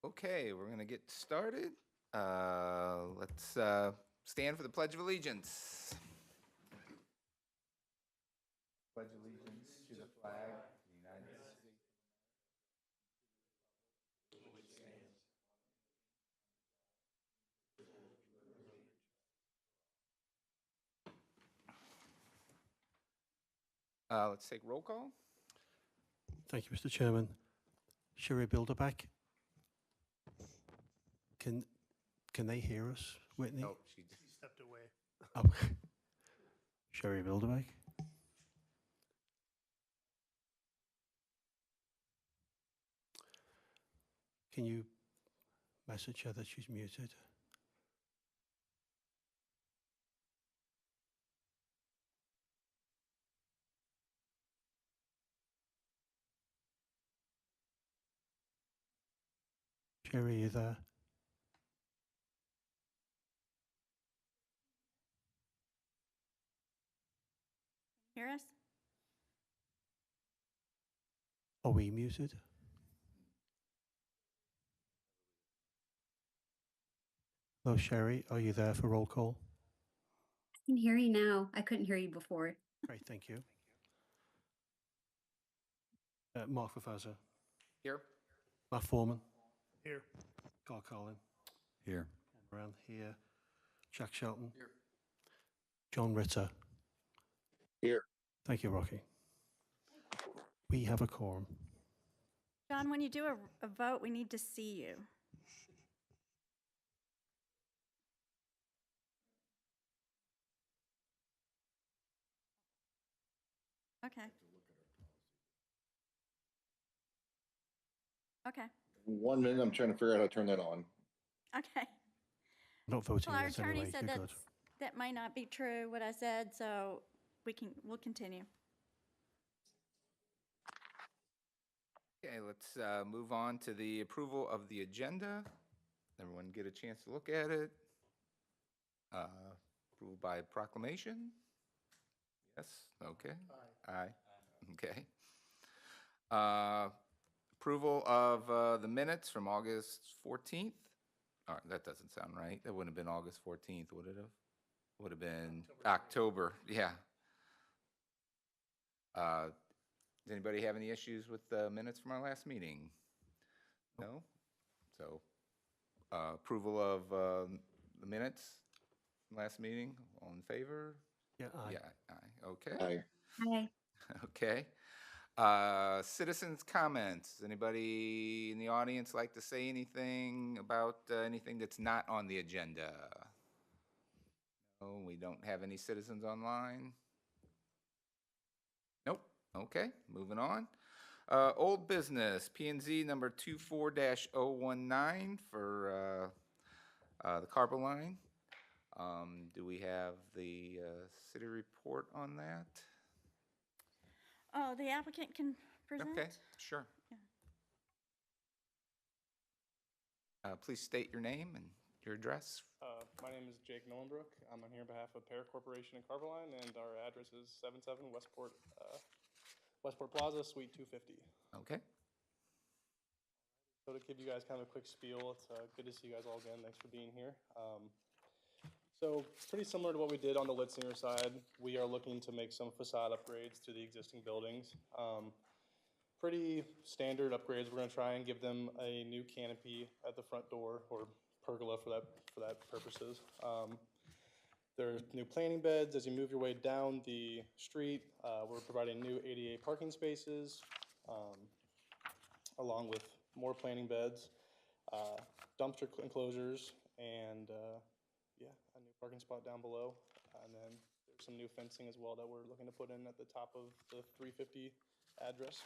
Okay, we're going to get started. Let's stand for the Pledge of Allegiance. Pledge allegiance to the flag of the United States. Let's take roll call. Thank you, Mr. Chairman. Sherry Bilderback. Can they hear us, Whitney? Oh, she just, Stepped away. Oh. Sherry Bilderback. Can you message her that she's muted? Sherry, are you there? Hear us? Are we muted? Hello, Sherry. Are you there for roll call? I can hear you now. I couldn't hear you before. Great, thank you. Mark Professor. here. Matt Foreman. Here. Carl Collin. Here. Around here. Jack Shelton. Here. John Ritter. Here. Thank you, Rocky. We have a quorum. John, when you do a vote, we need to see you. Okay. Okay. 1 minute, I'm trying to figure out how to turn that on. Okay. I'm not voting Well, our yet attorney anyway. said You're good. that might not be true, what I said, so we'll continue. Okay, let's move on to the approval of the agenda. Everyone get a chance to look at it. Approval by proclamation? Yes, okay. Aye. Okay. Approval of the minutes from August 14th. All right, that doesn't sound right. That wouldn't have been August 14th, would it have? Would have been October, yeah. Does anybody have any issues with the minutes from our last meeting? No? So, approval of the minutes from last meeting, all in favor? Yeah, aye. Yeah, aye, okay. Aye. Hi. Okay. Citizens' comments. Anybody in the audience like to say anything about anything that's not on the agenda? No, we don't have any citizens online? Nope. Okay, moving on. Old business, P and Z number 24-019 for the Carbo line. Do we have the city report on that? Oh, the applicant can present? Okay, sure. Please state your name and your address. My name is Jake Nolenbrook. I'm here on behalf of Pear Corporation and Carboline, and our address is 77 Westport Plaza, Suite 250. Okay. So to give you guys kind of a quick spiel, it's good to see you guys all again. Thanks for being here. So pretty similar to what we did on the Litzinger side, we are looking to make some facade upgrades to the existing buildings. Pretty standard upgrades. We're going to try and give them a new canopy at the front door, or pergola for that purposes. There's new planting beds as you move your way down the street. We're providing new ADA parking spaces, along with more planting beds, dumpster enclosures, and yeah, a new parking spot down below. And then there's some new fencing as well that we're looking to put in at the top of the 350 address.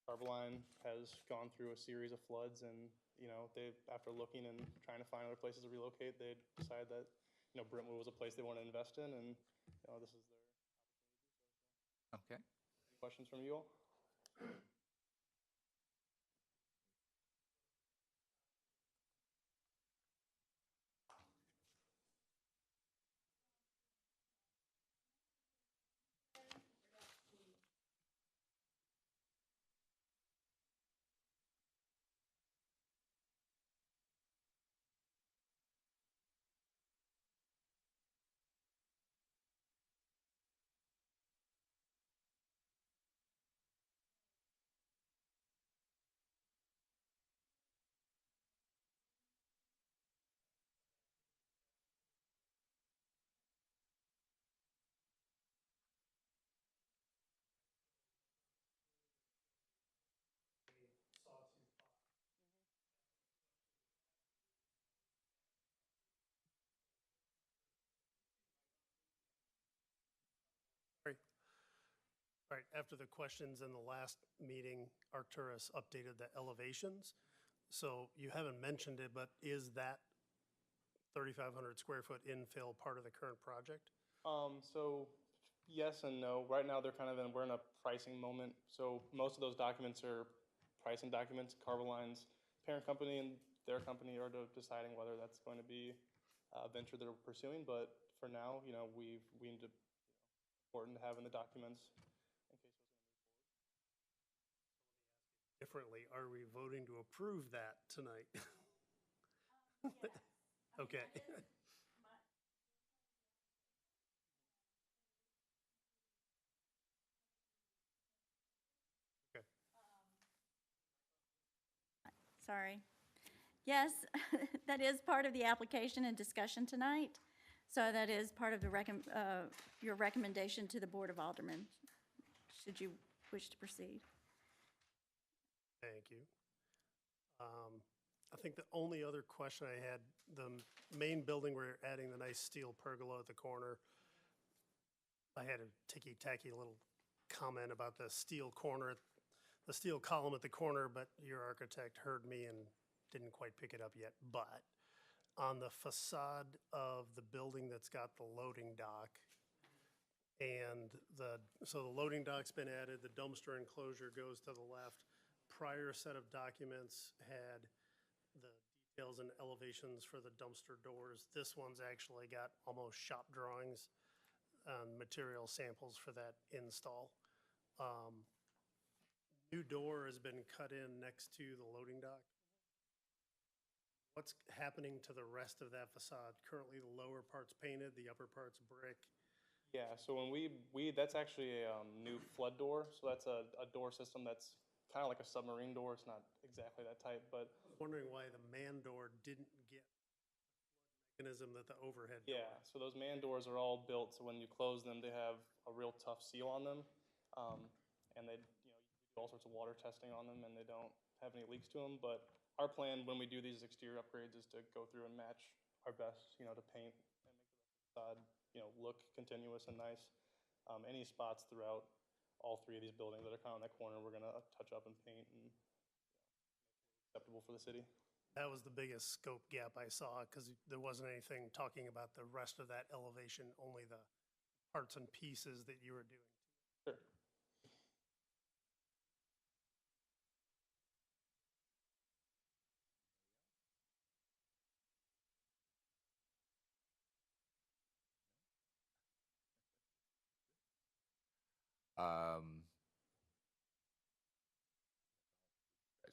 Carboline has gone through a series of floods, and after looking and trying to find other places to relocate, they decided that Brentwood was a place they want to invest in, and this is their opportunity. Okay. Any questions from you all? All right, after the questions in the last meeting, Arcturus updated the elevations. So you haven't mentioned it, but is that 3,500 square foot infill part of the current project? So yes and no. Right now, we're in a pricing moment. So most of those documents are pricing documents. Carvaline's parent company and their company are deciding whether that's going to be a venture they're pursuing. But for now, we need to, important to have in the documents in case it was going to move forward. Differently, are we voting to approve that tonight? Okay. Okay. Sorry. Yes, that is part of the application and discussion tonight. So that is part of the your recommendation to the Board of Aldermen, should you wish to proceed. Thank you. I think the only other question I had, the main building, we're adding the nice steel pergola at the corner. I had a ticky-tacky little comment about the steel corner, the steel column at the corner, but your architect heard me and didn't quite pick it up yet. But on the facade of the building that's got the loading dock, and so the loading dock's been added, the dumpster enclosure goes to the left. Prior set of documents had the details and elevations for the dumpster doors. This one's actually got almost shop drawings and material samples for that install. New door has been cut in next to the loading dock. What's happening to the rest of that facade? Currently, the lower part's painted, the upper part's brick. Yeah, so when that's actually a new flood door. So that's a door system that's kind of like a submarine door. It's not exactly that type, but Wondering why the man door didn't get the mechanism that the overhead door. yeah, so those man doors are all built so when you close them, they have a real tough seal on them, and they, we do all sorts of water testing on them, and they don't have any leaks to them. But our plan when we do these exterior upgrades is to go through and match our best, to paint and make the rest of the facade, look continuous and nice. Any spots throughout all three of these buildings that are kind of in that corner, we're gonna touch up and paint and acceptable for the city. That was the biggest scope gap I saw, because there wasn't anything talking about the rest of that elevation, only the parts and pieces that you were doing. Sure.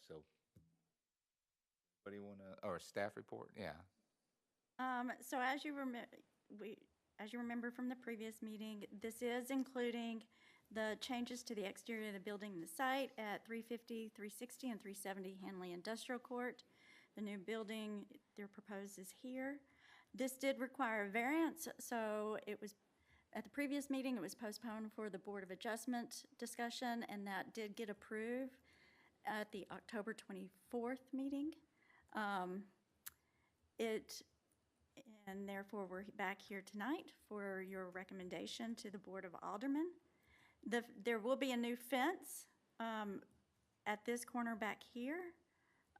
So, anybody want to, or staff report? Yeah. So as you remember from the previous meeting, this is including the changes to the exterior of the building and the site at 350, 360, and 370 Hanley Industrial Court. The new building they're proposed is here. This did require a variance, so it was, at the previous meeting, it was postponed for the Board of Adjustment discussion, and that did get approved at the October 24th meeting. And therefore, we're back here tonight for your recommendation to the Board of Aldermen. There will be a new fence at this corner back here,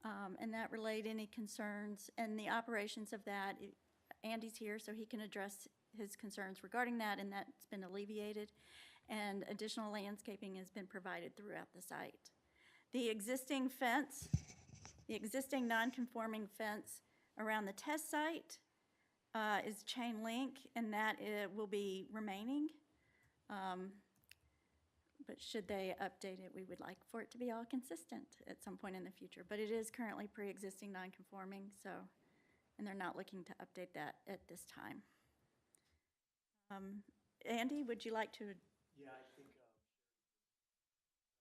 and that relayed any concerns and the operations of that. Andy's here, so he can address his concerns regarding that, and that's been alleviated. And additional landscaping has been provided throughout the site. The existing fence, the existing non-conforming fence around the test site is chain link, and that will be remaining. But should they update it, we would like for it to be all consistent at some point in the future. But it is currently pre-existing non-conforming, so, and they're not looking to update that at this time. Andy, would you like to? Yeah, I think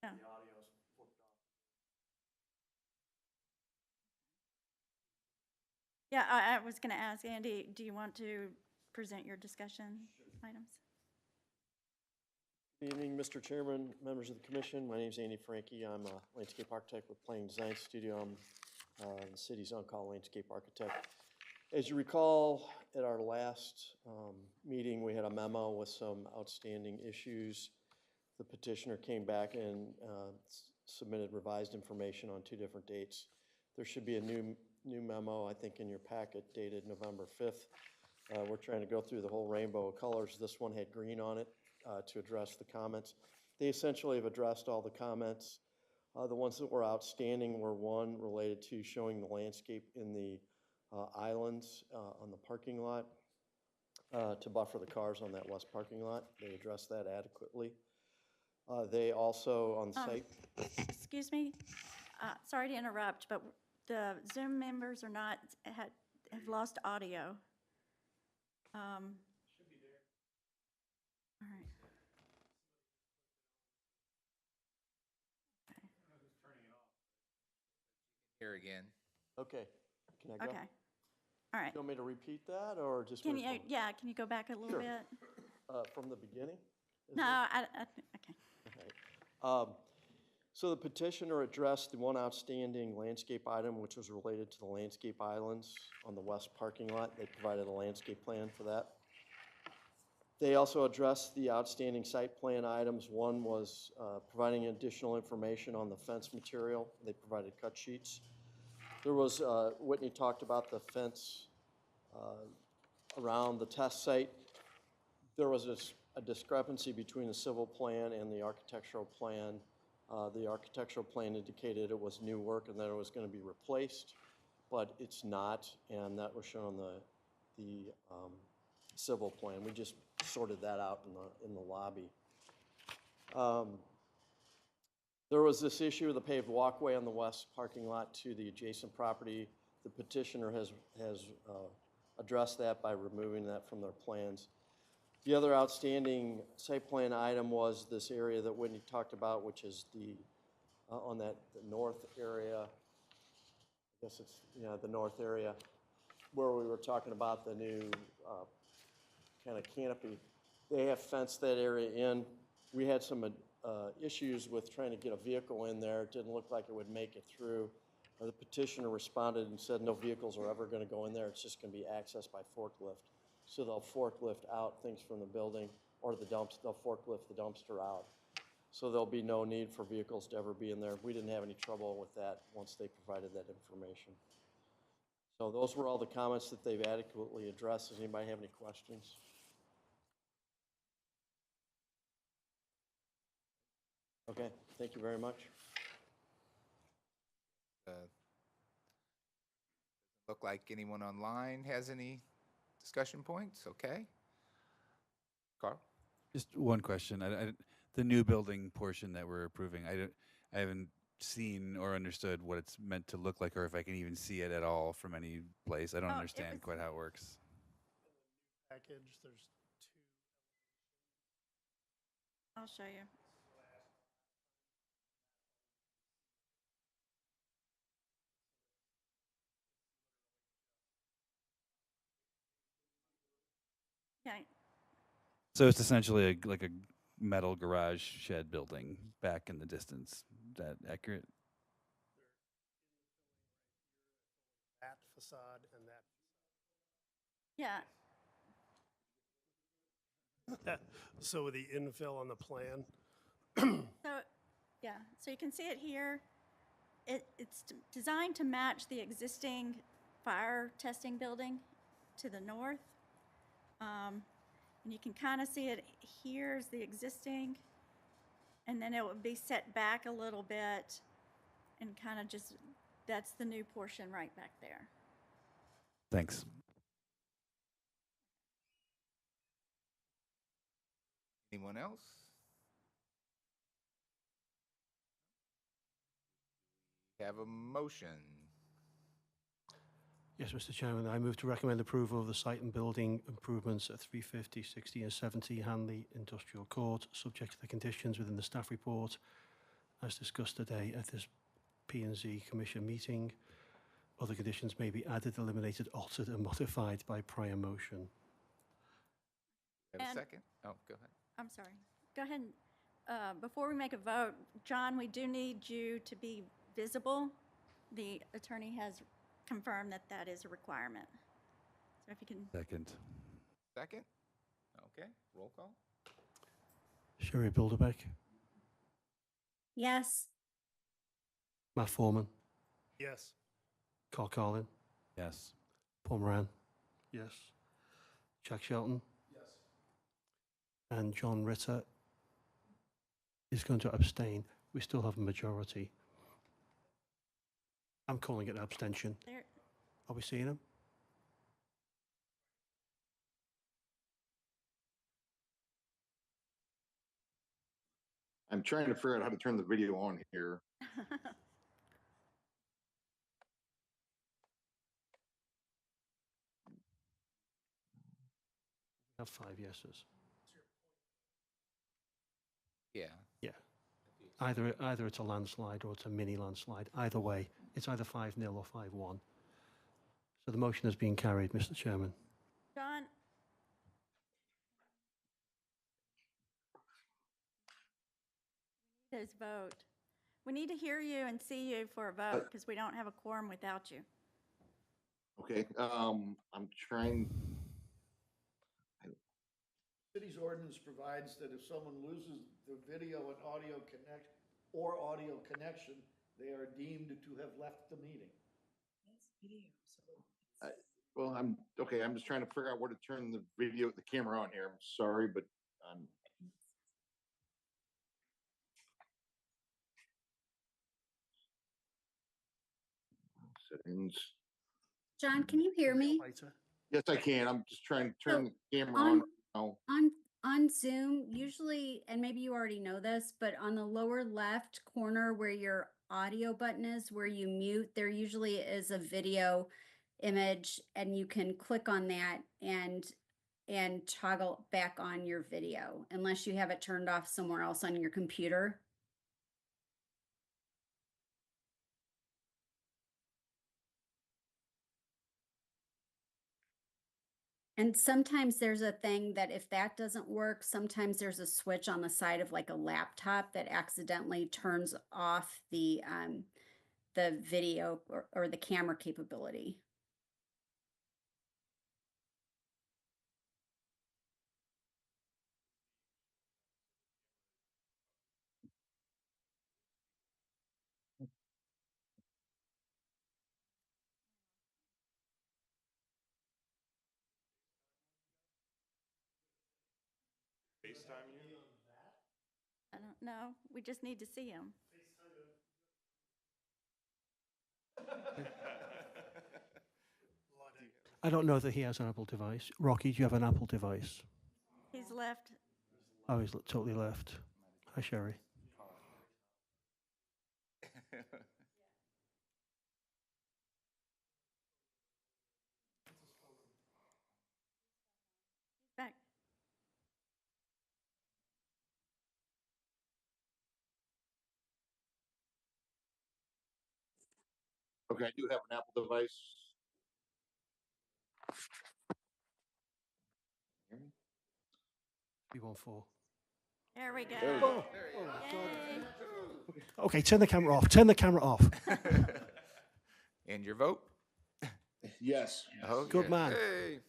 No. the audio's flipped off. Yeah, I was going to ask Andy, do you want to present your discussion items? Good evening, Mr. Chairman, members of the commission. My name is Andy Frankie. I'm a landscape architect with Plain Design Studio. I'm the city's on-call landscape architect. As you recall, at our last meeting, we had a memo with some outstanding issues. The petitioner came back and submitted revised information on 2 different dates. There should be a new memo, I think, in your packet dated November 5th. We're trying to go through the whole rainbow of colors. This one had green on it to address the comments. They essentially have addressed all the comments. The ones that were outstanding were one related to showing the landscape in the islands on the parking lot to buffer the cars on that west parking lot. They addressed that adequately. They also on site. Excuse me, sorry to interrupt, but the Zoom members are not, have lost audio. Should be there. All right. Here again. Okay, can I go? Okay, all right. You want me to repeat that or just? Can move you, forward? yeah, can you go back a little Sure. bit? From the beginning? Is No, okay. Okay. So the petitioner addressed the one outstanding landscape item, which was related to the landscape islands on the west parking lot. They provided a landscape plan for that. They also addressed the outstanding site plan items. One was providing additional information on the fence material. They provided cut sheets. There was, Whitney talked about the fence around the test site. There was a discrepancy between the civil plan and the architectural plan. The architectural plan indicated it was new work and that it was going to be replaced, but it's not, and that was shown on the civil plan. We just sorted that out in the lobby. There was this issue of the paved walkway on the west parking lot to the adjacent property. The petitioner has addressed that by removing that from their plans. The other outstanding site plan item was this area that Whitney talked about, which is the north area. I guess it's, the north area where we were talking about the new kind of canopy. They have fenced that area in. We had some issues with trying to get a vehicle in there. It didn't look like it would make it through. The petitioner responded and said no vehicles are ever going to go in there. It's just going to be accessed by forklift. So they'll forklift out things from the building or the dumps. They'll forklift the dumpster out. So there'll be no need for vehicles to ever be in there. We didn't have any trouble with that once they provided that information. So those were all the comments that they've adequately addressed. Does anybody have any questions? Okay, thank you very much. Look like anyone online has any discussion points? Okay. Carl? Just one question. The new building portion that we're approving, I haven't seen or understood what it's meant to look like, or if I can even see it at all from any place. I don't understand quite how it works. Package, there's 2. I'll show you. Okay. So it's essentially like a metal garage shed building back in the distance. Is that accurate? That facade and that. Yeah. So with the infill on the plan, So you can see it here. It's designed to match the existing fire testing building to the north. And you can kind of see it. Here's the existing, and then it would be set back a little bit and kind of just, that's the new portion right back there. Thanks. Anyone else? Have a motion. Yes, Mr. Chairman, I move to recommend approval of the site and building improvements at 350, 60 and 70 Hanley Industrial Court, subject to the conditions within the staff report as discussed today at this P&Z Commission meeting. Other conditions may be added, eliminated, altered and modified by prior motion. Have a And- second? Oh, go ahead. I'm sorry. Go ahead. Before we make a vote, John, we do need you to be visible. The attorney has confirmed that that is a requirement. So If you can, Second. Second? Okay, roll call. Sherry Bilderbeck, Yes. Matt Foreman, Yes. Carl Carlin, Yes. Paul Moran. Yes. Jack Shelton. Yes. And John Ritter is going to abstain. We still have a majority. I'm calling it an abstention. there, Are we seeing him? I'm trying to figure out how to turn the video on here. We have 5 yeses. Yeah. Yeah. Either it's a landslide or it's a mini landslide. Either way, it's either 5-0 or 5-1. So the motion has been carried, Mr. Chairman. John, his vote. We need to hear you and see you for a vote because we don't have a quorum without you. Okay, I'm trying. City's ordinance provides that if someone loses the video and audio connection, they are deemed to have left the meeting. Well, I'm okay. I'm just trying to figure out where to turn the camera on here. I'm sorry, but settings. John, can you hear me? Later. Yes, I can. I'm just trying to turn So, the camera on on- right now. On Zoom, usually, and maybe you already know this, but on the lower left corner where your audio button is, where you mute, there usually is a video image, and you can click on that and toggle back on your video, unless you have it turned off somewhere else on your computer. And sometimes there's a thing that if that doesn't work, sometimes there's a switch on the side of like a laptop that accidentally turns off the video or the camera capability. I don't know. We just need to see him. I don't know that he has an Apple device. Rocky, do you have an Apple device? He's left. Oh, he's totally left. Hi, Sherry. Back. Okay, I do have an Apple device. Hear me? 314. There we go. There we go. Yay. Okay, turn the camera off. Turn the camera off. And your vote? Yes. Okay. Good man. Hey.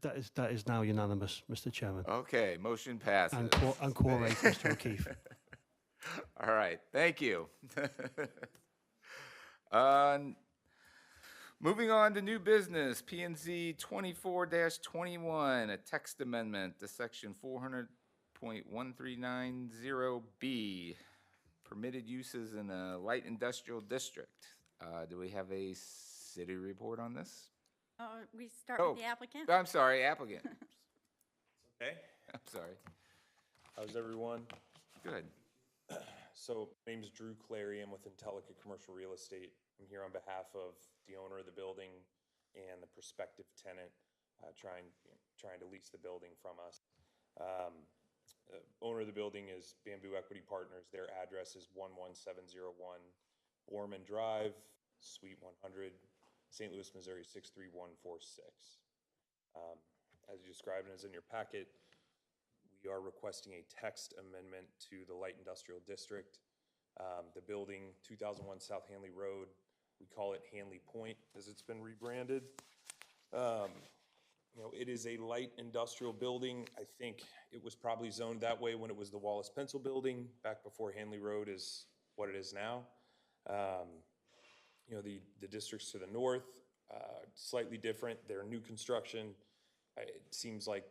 That is now unanimous, Mr. Chairman. Okay, motion passes. And quorate, Mr. O'Keefe. All right, thank you. Moving on to new business, P and Z 24-21, a text amendment to section 400.1390B, permitted uses in a light industrial district. Do we have a city report on this? We start Oh, with the applicant. I'm sorry, applicant. Okay, I'm sorry. how's everyone? Good. So, my name's Drew Clary. I'm with Intellica Commercial Real Estate. I'm here on behalf of the owner of the building and the prospective tenant trying to lease the building from us. Owner of the building is Bamboo Equity Partners. Their address is 11701 Borman Drive, Suite 100, St. Louis, Missouri 63146. As you described and as in your packet, we are requesting a text amendment to the Light Industrial District. The building, 2001 South Hanley Road, We call it Hanley Point as it's been rebranded. You know, it is a light industrial building. I think it was probably zoned that way when it was the Wallace Pencil Building, back before Hanley Road is what it is now. You know, the districts to the north, slightly different. They're new construction. It seems like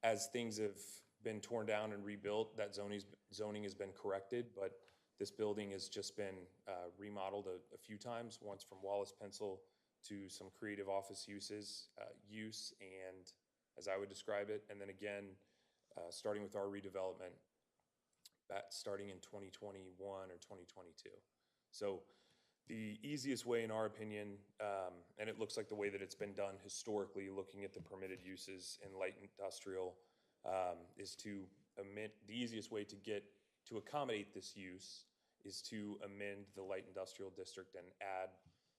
as things have been torn down and rebuilt, that zoning has been corrected, but this building has just been remodeled a few times, once from Wallace Pencil to some creative office use, and as I would describe it, and then again, starting with our redevelopment, starting in 2021 or 2022. So the easiest way, in our opinion, and it looks like the way that it's been done historically, looking at the permitted uses in light industrial, is to amend, the easiest way to accommodate this use is to amend the light industrial district and add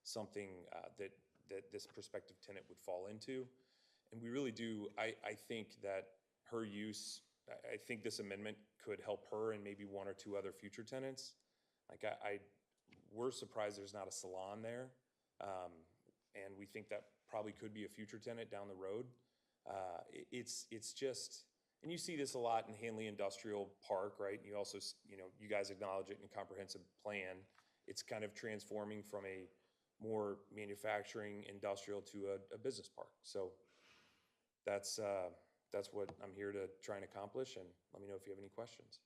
something that this prospective tenant would fall into. And we really do, I think that her use, I think this amendment could help her and maybe one or two other future tenants. Like we're surprised there's not a salon there. And we think that probably could be a future tenant down the road. It's just, and you see this a lot in Hanley Industrial Park, right? And you also, you know, you guys acknowledge it in comprehensive plan. It's kind of transforming from a more manufacturing industrial to a business park. So that's what I'm here to try and accomplish, and let me know if you have any questions.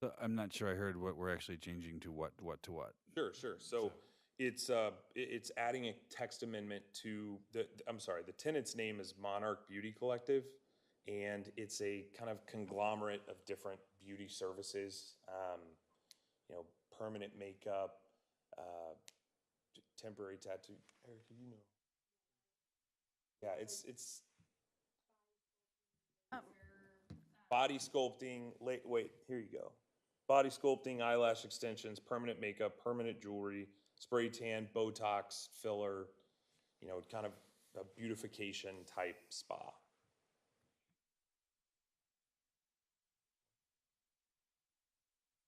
So I'm not sure I heard what we're actually changing to what to what. Sure. So it's adding a text amendment to the tenant's name is Monarch Beauty Collective, and it's a kind of conglomerate of different beauty services, you know, permanent makeup, temporary tattoo. Eric, do you know? Yeah, it's body sculpting. Wait, here you go. Body sculpting, eyelash extensions, permanent makeup, permanent jewelry, spray tan, Botox, filler, you know, kind of a beautification type spa.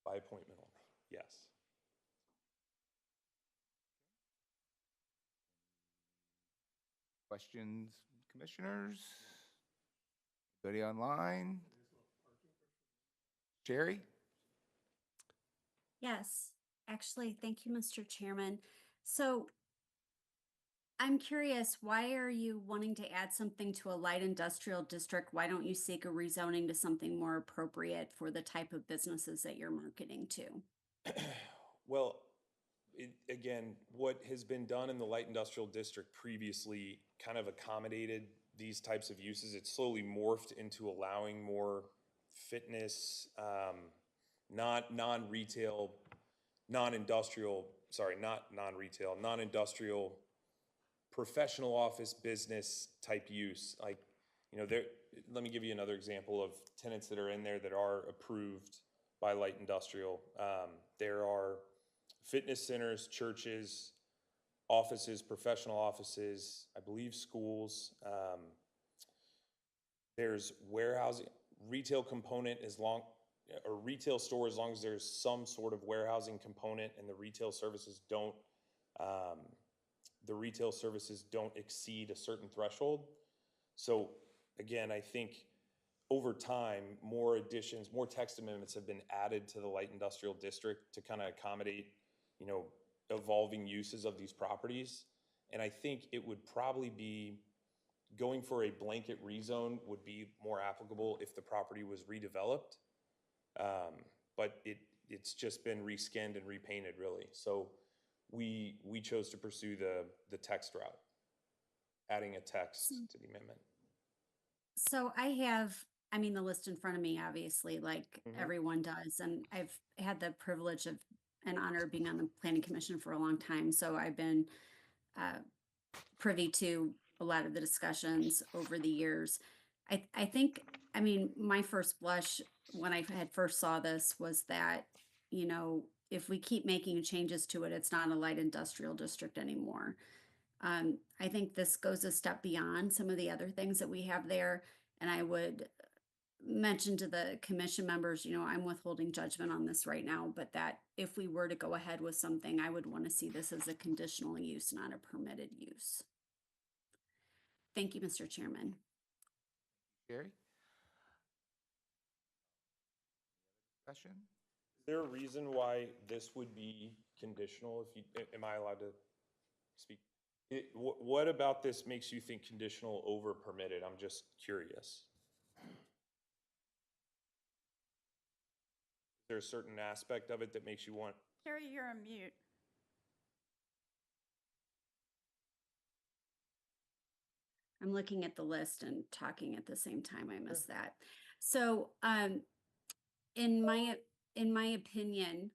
By appointment only, yes. Questions, commissioners? Anybody online? Sherry? Yes, actually, thank you, Mr. Chairman. So I'm curious, why are you wanting to add something to a light industrial district? Why don't you seek a rezoning to something more appropriate for the type of businesses that you're marketing to? Well, again, what has been done in the light industrial district previously kind of accommodated these types of uses. It's slowly morphed into allowing more fitness, non-retail, non-industrial, sorry, not non-retail, non-industrial, professional office business type use. Like, you know, let me give you another example of tenants that are in there that are approved by light industrial. There are fitness centers, churches, offices, professional offices, I believe schools. There's warehousing, retail component or retail store as long as there's some sort of warehousing component and the retail services don't exceed a certain threshold. So again, I think over time, more additions, more text amendments have been added to the light industrial district to kind of accommodate, you know, evolving uses of these properties. And I think it would probably be going for a blanket rezone would be more applicable if the property was redeveloped. But it's just been reskinned and repainted, really. So we chose to pursue the text route, adding a text to the amendment. So I have, the list in front of me, obviously, like everyone does. And I've had the privilege of and honor of being on the Planning Commission for a long time. So I've been privy to a lot of the discussions over the years. I think, my first blush when I had first saw this was that, you know, if we keep making changes to it, it's not a light industrial district anymore. I think this goes a step beyond some of the other things that we have there. And I would mentioned to the commission members, I'm withholding judgment on this right now, but that if we were to go ahead with something, I would want to see this as a conditional use, not a permitted use. Thank you, Mr. Chairman. Gary? Discussion? Is there a reason why this would be conditional? If you, am I allowed to speak? What about this makes you think conditional over permitted? I'm just curious. Is there a certain aspect of it that makes you want? Sherry, you're on mute. I'm looking at the list and talking at the same time. I missed that. So, in my opinion,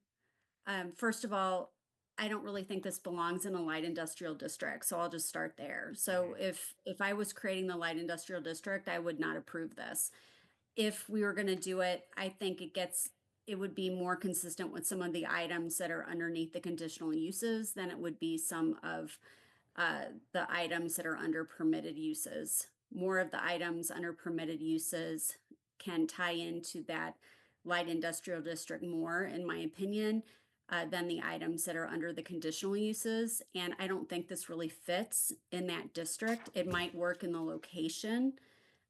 first of all, I don't really think this belongs in a light industrial district, so I'll just start there. So if I was creating the light industrial district, I would not approve this. If we were going to do it, I think it would be more consistent with some of the items that are underneath the conditional uses than it would be some of the items that are under permitted uses. More of the items under permitted uses can tie into that light industrial district more, in my opinion, than the items that are under the conditional uses. And I don't think this really fits in that district. It might work in the location,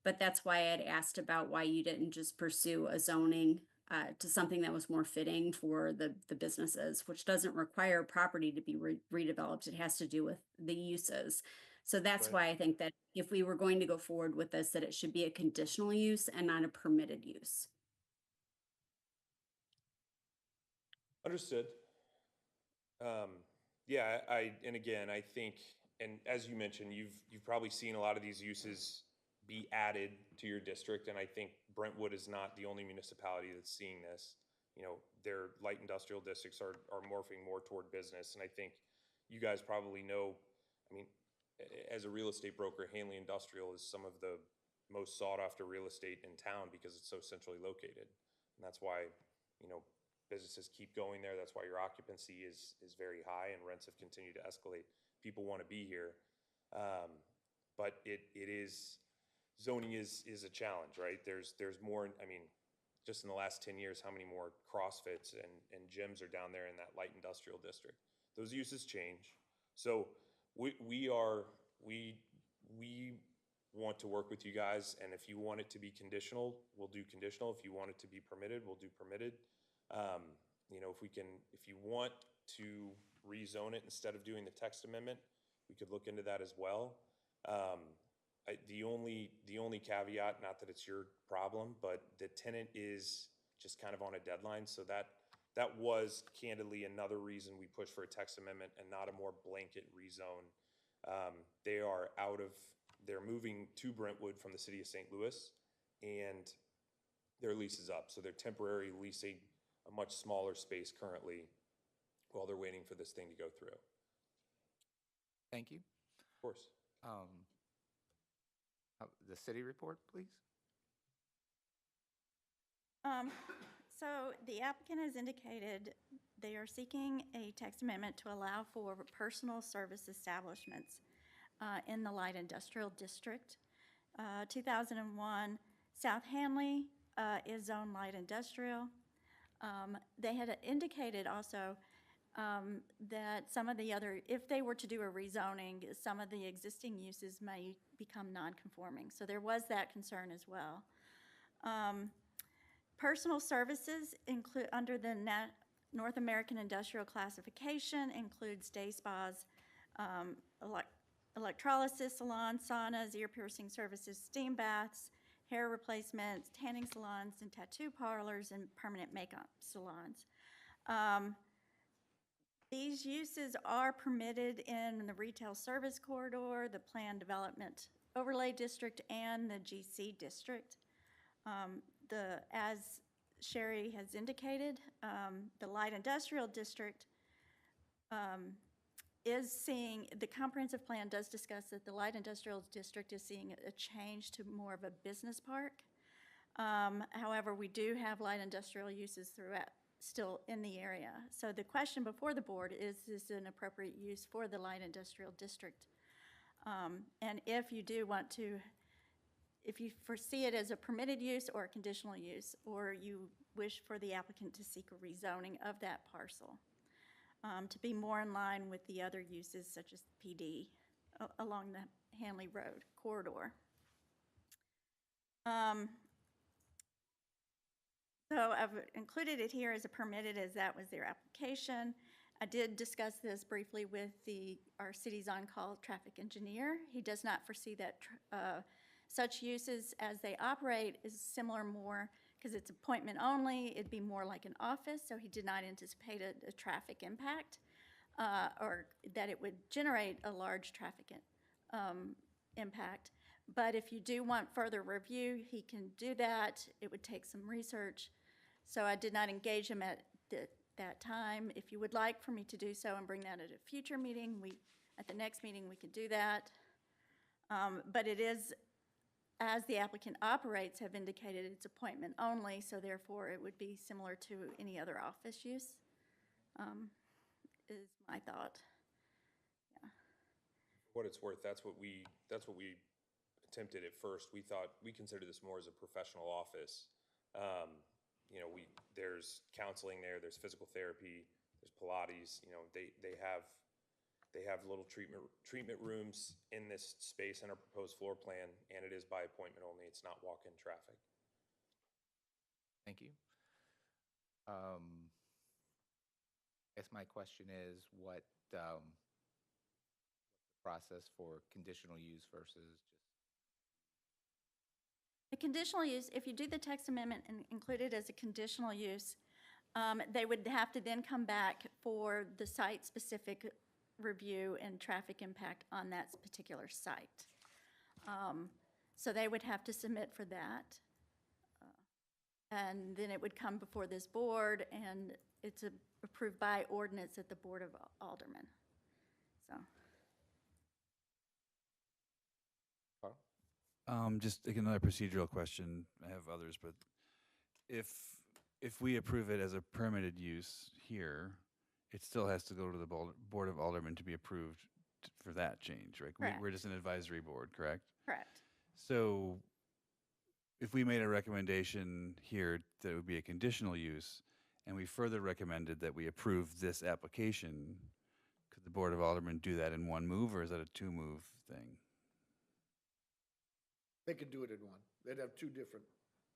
but that's why I had asked about why you didn't just pursue a zoning to something that was more fitting for the businesses, which doesn't require property to be redeveloped. It has to do with the uses. So that's why I think that if we were going to go forward with this, that it should be a conditional use and not a permitted use. Understood. Yeah, and again, I think, and as you mentioned, you've probably seen a lot of these uses be added to your district, and I think Brentwood is not the only municipality that's seeing this. You know, their light industrial districts are morphing more toward business, and I think you guys probably know, I mean, as a real estate broker, Hanley Industrial is some of the most sought after real estate in town because it's so centrally located. And that's why, you know, businesses keep going there. That's why your occupancy is very high and rents have continued to escalate. People want to be here. But it is, zoning is a challenge, right? There's more, I mean, just in the last 10 years, how many more CrossFits and gyms are down there in that light industrial district? Those uses change. So we want to work with you guys, and if you want it to be conditional, we'll do conditional. If you want it to be permitted, we'll do permitted. You know, if you want to rezone it instead of doing the text amendment, we could look into that as well. The only caveat, not that it's your problem, but the tenant is just kind of on a deadline, so that was candidly another reason we pushed for a text amendment and not a more blanket rezone. They're moving to Brentwood from the city of St. Louis, and their lease is up, so they're temporarily leasing a much smaller space currently while they're waiting for this thing to go through. Thank you. Of course. The city report, please. So the applicant has indicated they are seeking a text amendment to allow for personal service establishments in the light industrial district. 2001 South Hanley is zone light industrial. They had indicated also that some of the other, if they were to do a rezoning, some of the existing uses may become non-conforming. So there was that concern as well. Personal services include under the North American Industrial Classification includes day spas, electrolysis salons, saunas, ear piercing services, steam baths, hair replacements, tanning salons, and tattoo parlors, and permanent makeup salons. These uses are permitted in the retail service corridor, the planned development overlay district, and the GC district. As Sherry has indicated, the light industrial district is seeing, the comprehensive plan does discuss that the light industrial district is seeing a change to more of a business park. However, we do have light industrial uses throughout, still in the area. So the question before the board is this an appropriate use for the light industrial district? And if you do want to, if you foresee it as a permitted use or a conditional use, or you wish for the applicant to seek a rezoning of that parcel to be more in line with the other uses such as PD along the Hanley Road corridor. So I've included it here as a permitted as that was their application. I did discuss this briefly with our city's on-call traffic engineer. He does not foresee that such uses as they operate is similar more, because it's appointment only, it'd be more like an office, so he did not anticipate a traffic impact or that it would generate a large traffic impact. But if you do want further review, he can do that. It would take some research. So I did not engage him at that time. If you would like for me to do so and bring that at a future meeting, at the next meeting, we could do that. But it is, as the applicant operates, have indicated it's appointment only, so therefore it would be similar to any other office use, is my thought. Yeah. For what it's worth, that's what we attempted at first. We considered this more as a professional office. You know, there's counseling there, there's physical therapy, there's Pilates. You know, they have little treatment rooms in this space in our proposed floor plan, and it is by appointment only. It's not walk-in traffic. Thank you. I guess my question is what the process for conditional use versus just. The conditional use, if you do the text amendment and include it as a conditional use, they would have to then come back for the site-specific review and traffic impact on that particular site. So they would have to submit for that. And then it would come before this board, and it's approved by ordinance at the Board of Aldermen. So. Just like another procedural question. I have others, but if we approve it as a permitted use here, it still has to go to the Board of Aldermen to be approved for that change, right? Correct. We're just an advisory board, correct? Correct. So if we made a recommendation here that it would be a conditional use, and we further recommended that we approve this application, could the Board of Aldermen do that in one move, or is that a two-move thing? They could do it in one. They'd have two different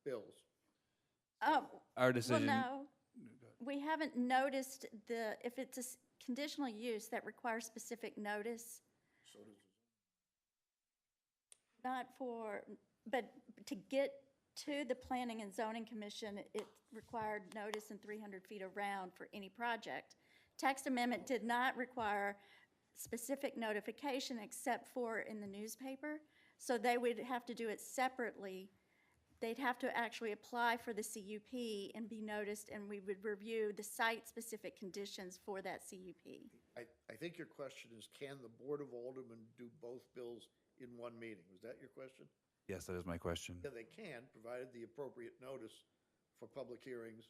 bills. Our decision. Well, no, we haven't noticed if it's a conditional use that requires specific notice. So does Not for, but to get to the Planning and Zoning Commission, it required notice and 300 feet around for any project. Text amendment did not require specific notification except for in the newspaper. So they would have to do it separately. They'd have to actually apply for the CUP and be noticed, and we would review the site-specific conditions for that CUP. I think your question is, can the Board of Aldermen do both bills in one meeting? Was that your question? Yes, that is my question. Yeah, they can, provided the appropriate notice for public hearings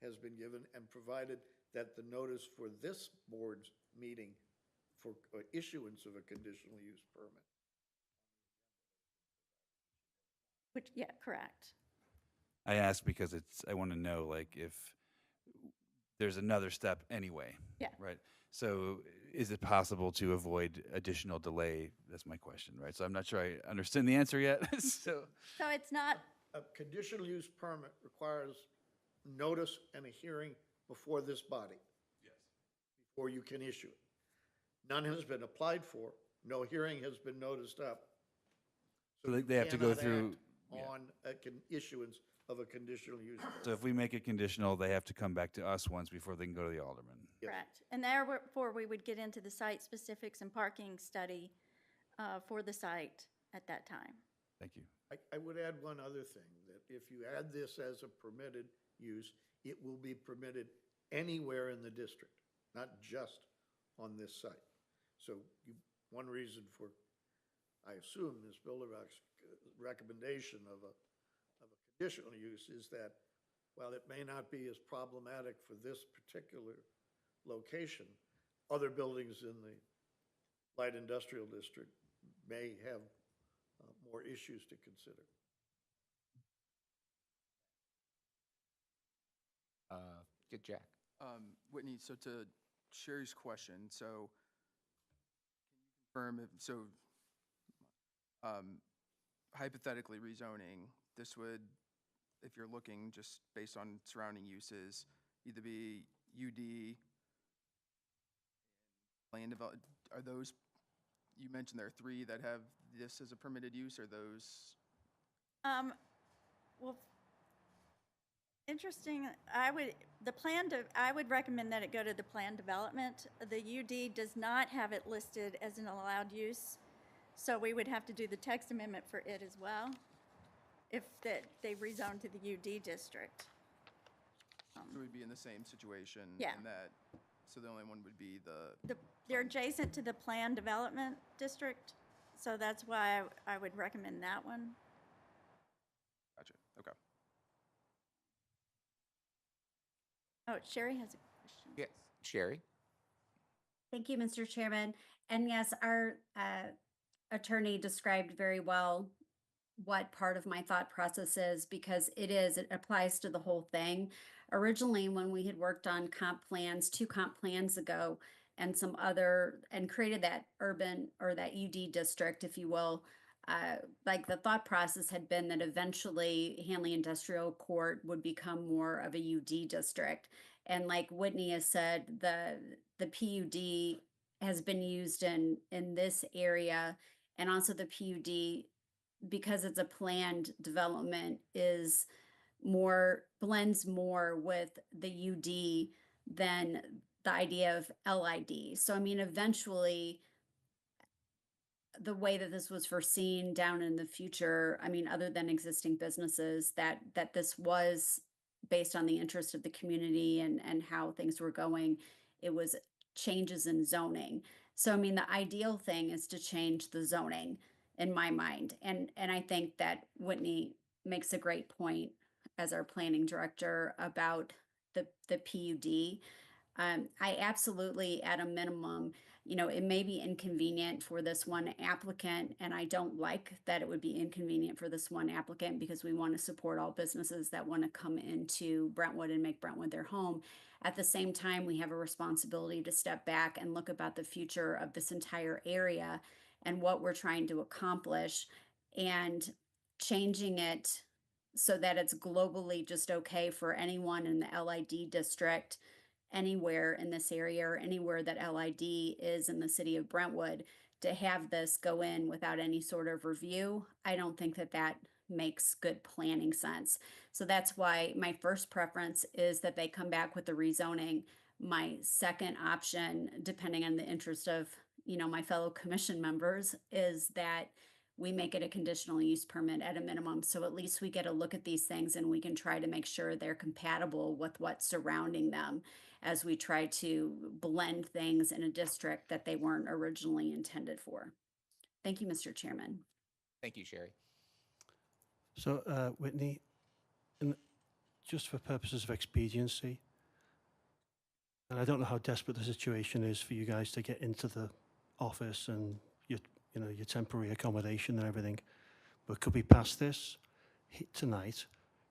has been given, and provided that the notice for this board's meeting for issuance of a conditional use permit. Which, yeah, correct. I ask because I want to know, like, if there's another step anyway. Yeah. Right. So is it possible to avoid additional delay? That's my question, right? So I'm not sure I understand the answer yet. So it's not. A conditional use permit requires notice and a hearing before this body. Yes. Before you can issue it. None has been applied for. No hearing has been noticed up. So they have to go Cannot through. act on issuance of a conditional use permit. So if we make it conditional, they have to come back to us once before they can go to the alderman. Yes. Correct. And therefore, we would get into the site specifics and parking study for the site at that time. Thank you. I would add one other thing, that if you add this as a permitted use, it will be permitted anywhere in the district, not just on this site. So one reason for, I assume, this Builder's recommendation of a conditional use is that while it may not be as problematic for this particular location, other buildings in the light industrial district may have more issues to consider. Get Jack. Whitney, so to Sherry's question, so can you confirm if, so hypothetically rezoning, this would, if you're looking just based on surrounding uses, either be UD, land develop, are those, you mentioned there are 3 that have this as a permitted use, or those? Well, interesting, I would recommend that it go to the plan development. The UD does not have it listed as an allowed use, so we would have to do the text amendment for it as well, if they rezone to the UD district. So we'd be in the same situation? Yeah. In that, so the only one would be They're adjacent to the plan development district, so that's why I would recommend that one. Gotcha, okay. Oh, Sherry has a question. Yes, Sherry. Thank you, Mr. Chairman. And yes, our attorney described very well what part of my thought process is, because it applies to the whole thing. Originally, when we had worked on comp plans, 2 comp plans ago, and created that urban or that UD district, if you will, like the thought process had been that eventually Hanley Industrial Court would become more of a UD district. And like Whitney has said, the PUD has been used in this area, and also the PUD, because it's a planned development, blends more with the UD than the idea of LID. So I mean, eventually, the way that this was foreseen down in the future, I mean, other than existing businesses, that this was based on the interest of the community and how things were going, it was changes in zoning. So I mean, the ideal thing is to change the zoning in my mind. And I think that Whitney makes a great point as our planning director about the PUD. I absolutely, at a minimum, it may be inconvenient for this one applicant, and I don't like that it would be inconvenient for this one applicant, because we want to support all businesses that want to come into Brentwood and make Brentwood their home. At the same time, we have a responsibility to step back and look about the future of this entire area and what we're trying to accomplish, and changing it so that it's globally just okay for anyone in the LID district, anywhere in this area, or anywhere that LID is in the city of Brentwood, to have this go in without any sort of review. I don't think that makes good planning sense. So that's why my first preference is that they come back with the rezoning. My second option, depending on the interest of, my fellow commission members, is that we make it a conditional use permit at a minimum. So at least we get a look at these things, and we can try to make sure they're compatible with what's surrounding them, as we try to blend things in a district that they weren't originally intended for. Thank you, Mr. Chairman. Thank you, Sherry. So, Whitney, and just for purposes of expediency, and I don't know how desperate the situation is for you guys to get into the office and your temporary accommodation and everything, but could we pass this tonight,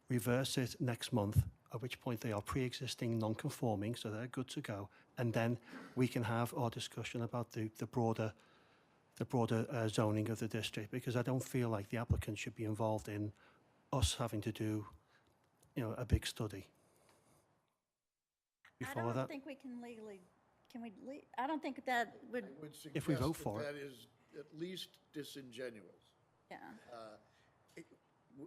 reverse it next month, at which point they are pre-existing non-conforming, so they're good to go, and then we can have our discussion about the broader zoning of the district, because I don't feel like the applicant should be involved in us having to do, a big study. You follow I don't that? think we can legally, I don't think that would, I would If we suggest vote for that it. that is at least disingenuous. yeah.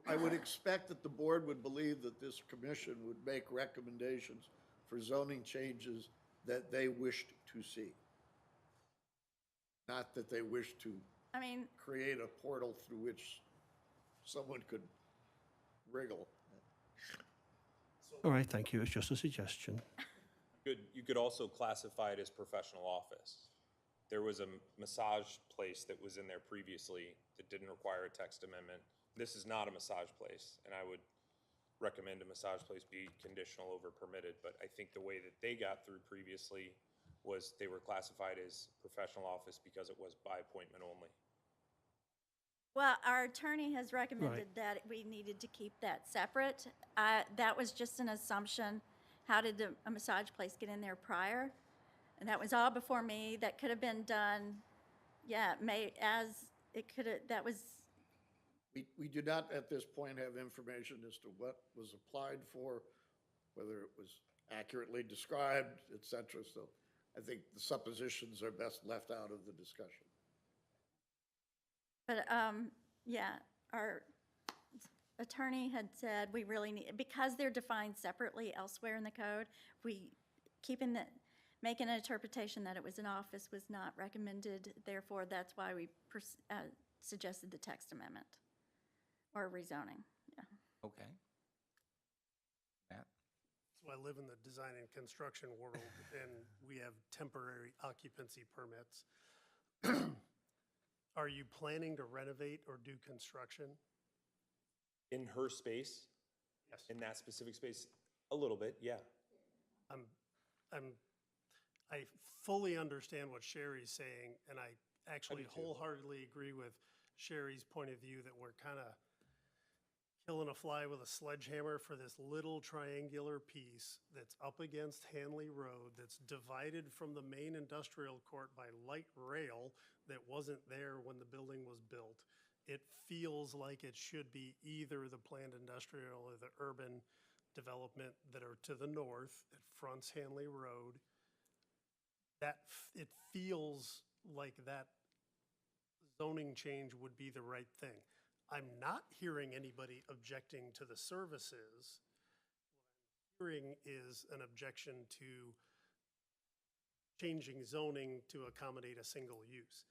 I would expect that the board would believe that this commission would make recommendations for zoning changes that they wished to see. Not that they wished to I mean, create a portal through which someone could wriggle. All right, thank you. It's just a suggestion. You could also classify it as professional office. There was a massage place that was in there previously that didn't require a text amendment. This is not a massage place, and I would recommend a massage place be conditional over permitted, but I think the way that they got through previously was they were classified as professional office because it was by appointment only. Well, our attorney has recommended that we needed to keep that separate. That was just an assumption. How did a massage place get in there prior? And that was all before me. That could have been done, yeah, that was, We do not at this point have information as to what was applied for, whether it was accurately described, et cetera. So I think the suppositions are best left out of the discussion. but, yeah, our attorney had said we really need, because they're defined separately elsewhere in the code, making an interpretation that it was an office was not recommended. Therefore, that's why we suggested the text amendment or rezoning. Yeah. Okay. Matt? So I live in the design and construction world, and we have temporary occupancy permits. Are you planning to renovate or do construction? In her space? Yes. In that specific space? A little bit, yeah. I fully understand what Sherry's saying, and I actually do too. wholeheartedly agree with Sherry's point of view that we're kind of killing a fly with a sledgehammer for this little triangular piece that's up against Hanley Road, that's divided from the main industrial court by light rail that wasn't there when the building was built. It feels like it should be either the planned industrial or the urban development that are to the north. It fronts Hanley Road. It feels like that zoning change would be the right thing. I'm not hearing anybody objecting to the services. What I'm hearing is an objection to changing zoning to accommodate a single use.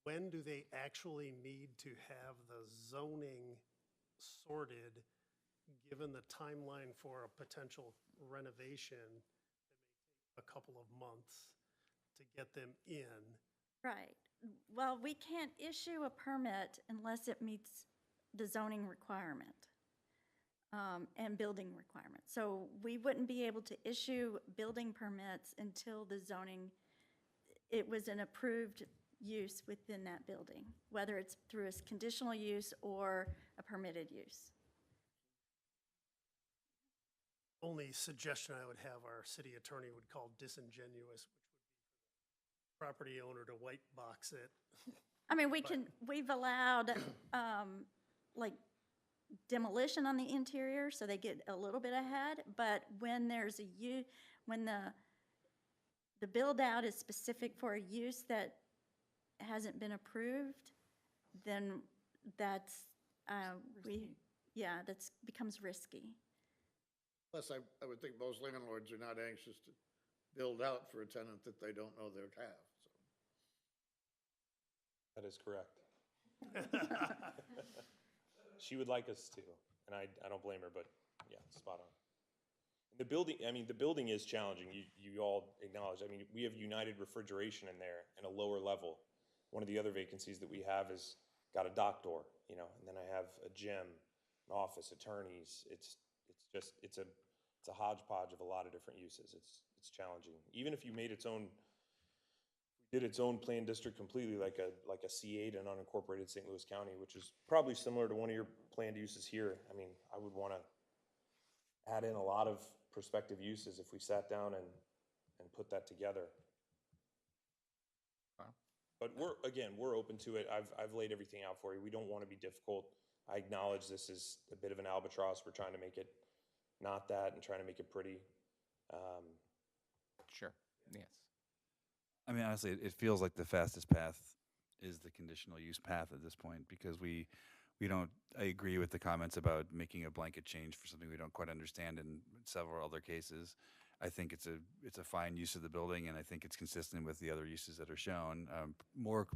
When do they actually need to have the zoning sorted, given the timeline for a potential renovation that may take a couple of months to get them in? Right. Well, we can't issue a permit unless it meets the zoning requirement and building requirements. So we wouldn't be able to issue building permits until it was an approved use within that building, whether it's through a conditional use or a permitted use. Only suggestion I would have our city attorney would call disingenuous, which would be for the property owner to white box it. I mean, we've allowed like demolition on the interior, so they get a little bit ahead, but when when the build out is specific for a use that hasn't been approved, then that's becomes risky. Plus, I would think most landlords are not anxious to build out for a tenant that they don't know they'd have, so. That is correct. She would like us to, and I don't blame her, but yeah, spot on. The building is challenging. You all acknowledge. I mean, we have United Refrigeration in there and a lower level. One of the other vacancies that we have is got a dock door, and then I have a gym, an office, attorneys. It's a hodgepodge of a lot of different uses. It's challenging. Even if you made did its own planned district completely, like a C8 in unincorporated St. Louis County, which is probably similar to one of your planned uses here. I mean, I would want to add in a lot of prospective uses if we sat down and put that together. Wow. But we're open to it. I've laid everything out for you. We don't want to be difficult. I acknowledge this is a bit of an albatross. We're trying to make it not that and trying to make it pretty. Sure. Yes. I mean, honestly, it feels like the fastest path is the conditional use path at this point, because we don't, I agree with the comments about making a blanket change for something we don't quite understand in several other cases. I think it's a fine use of the building, and I think it's consistent with the other uses that are shown.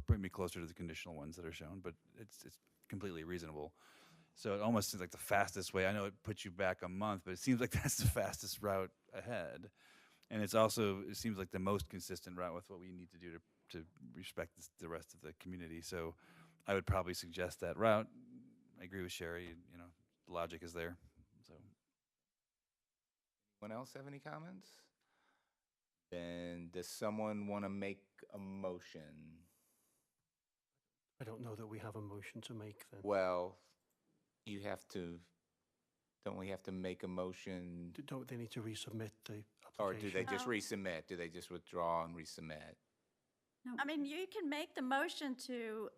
Bring me closer to the conditional ones that are shown, but it's completely reasonable. So it almost seems like the fastest way. I know it puts you back a month, but it seems like that's the fastest route ahead. And it seems like the most consistent route with what we need to do to respect the rest of the community. So I would probably suggest that route. I agree with Sherry, the logic is there, so. Anyone else have any comments? Then does someone want to make a motion? I don't know that we have a motion to make then. Well, you have to, don't we have to make a motion? Don't they need to resubmit the Or application? do they just No. resubmit? Do they just withdraw and resubmit? I mean, you can make the motion to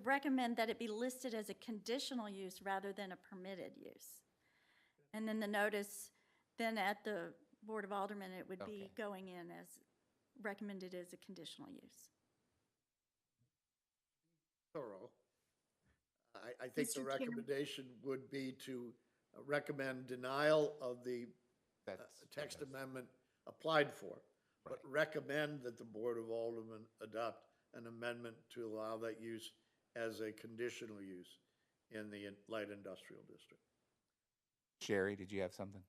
recommend that it be listed as a conditional use rather than a permitted use. And then the notice, then at the Board of Aldermen, it would be Okay. going in as recommended as a conditional use. Thorough. I think the Mr. Chairman. recommendation would be to recommend denial of the That's text okay. amendment applied for, but Right. recommend that the Board of Aldermen adopt an amendment to allow that use as a conditional use in the light industrial district. Sherry, did you have something?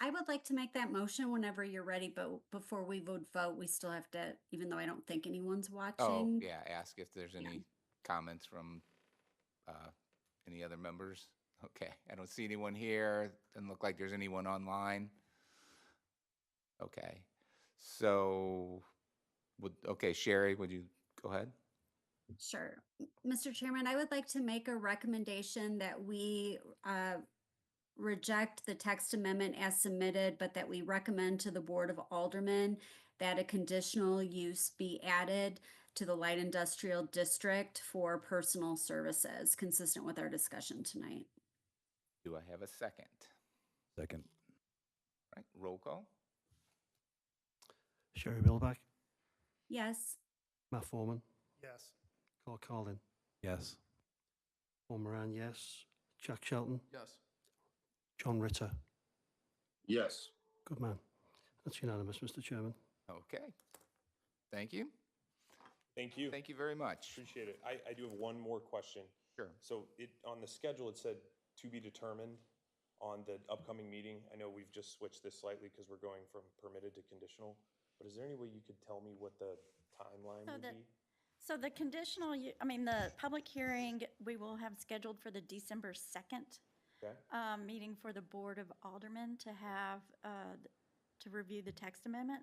I would like to make that motion whenever you're ready, but before we vote, we still have to, even though I don't think anyone's Oh, watching. yeah, ask if there's any comments from any other members. Okay, I don't see anyone here. Doesn't look like there's anyone online. Okay, so, okay, Sherry, would you go ahead? Sure. Mr. Chairman, I would like to make a recommendation that we reject the text amendment as submitted, but that we recommend to the Board of Aldermen that a conditional use be added to the light industrial district for personal services, consistent with our discussion tonight. Do I have a second? Second. Right, roll call? Sherry Billback, Yes. Matt Foreman, Yes. Carl Carlin, Yes. Paul Moran, yes. Jack Shelton, Yes. John Ritter. Yes. Good man. That's unanimous, Mr. Chairman. Okay. Thank you. Thank you. Thank you very much. Appreciate it. I do have one more question. Sure. So on the schedule, it said to be determined on the upcoming meeting. I know we've just switched this slightly because we're going from permitted to conditional, but is there any way you could tell me what the timeline would be? So the conditional, the public hearing, we will have scheduled for the December 2nd Okay, meeting for the Board of Aldermen to have, to review the text amendment.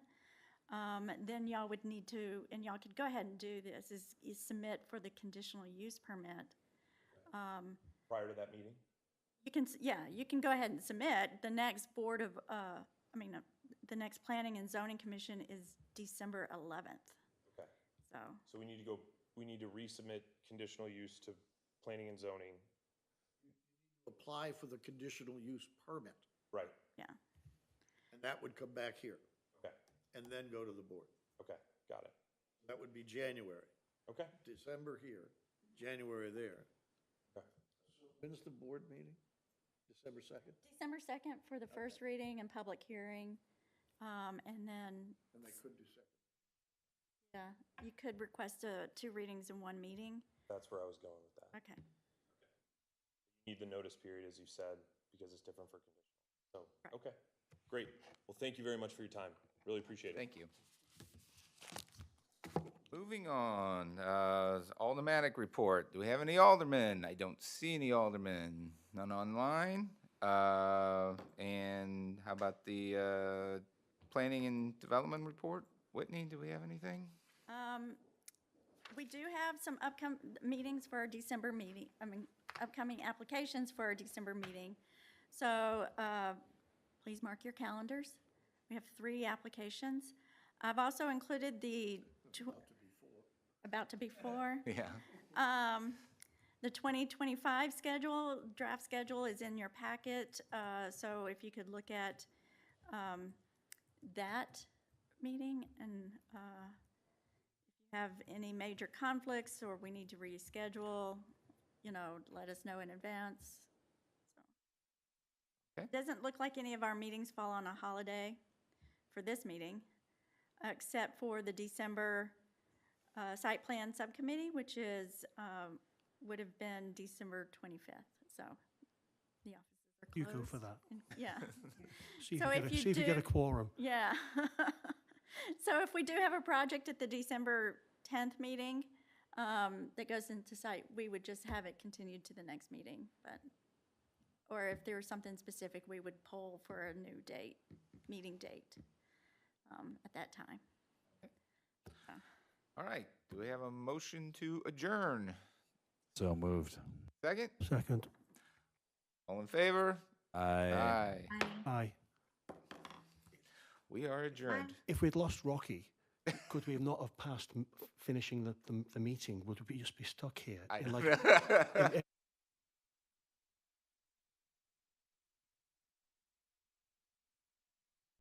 Then y'all would need to, and y'all could go ahead and do this, is submit for the conditional use permit. prior to that meeting? You can, you can go ahead and submit. The next Board of, the next Planning and Zoning Commission is December 11th, Okay, so. so we need to resubmit conditional use to planning and zoning. Apply for the conditional use permit, Right, and that would come back here okay, and then go to the board. okay, got it. That would be January. Okay, December here, January there. okay. When's the board meeting? December 2nd? December 2nd for the first reading and public hearing, and then, And they could do second. yeah, you could request 2 readings in 1 meeting. That's where I was going with that. Okay, Need the notice period, as you said, because it's different for conditional. So, Right. okay, great. Well, thank you very much for your time. Really appreciate it. Thank you. Moving on, aldermanic report. Do we have any aldermen? I don't see any aldermen. None online. And how about the planning and development report? Whitney, do we have anything? we do have some upcoming meetings for our December meeting, upcoming applications for our December meeting. So please mark your calendars. We have 3 applications. I've also included the about to be 4. Yeah. The 2025 schedule, draft schedule is in your packet, so if you could look at that meeting, and if you have any major conflicts or we need to reschedule, let us know in advance. So. Okay. It doesn't look like any of our meetings fall on a holiday for this meeting, except for the December site plan subcommittee, which is would have been December 25th. So the offices are closed. You go for that. Yeah. See if, So you, if get a, see if you get a quorum. Yeah. So if we do have a project at the December 10th meeting that goes into site, we would just have it continued to the next meeting. But or if there was something specific, we would poll for a new date, meeting date at that time. All right, do we have a motion to adjourn? So moved. Second? Second. All in favor? Aye. Aye. We are adjourned. If we'd lost Rocky, could we have not have passed finishing the meeting? Would we just be stuck here? I in don't like, know. in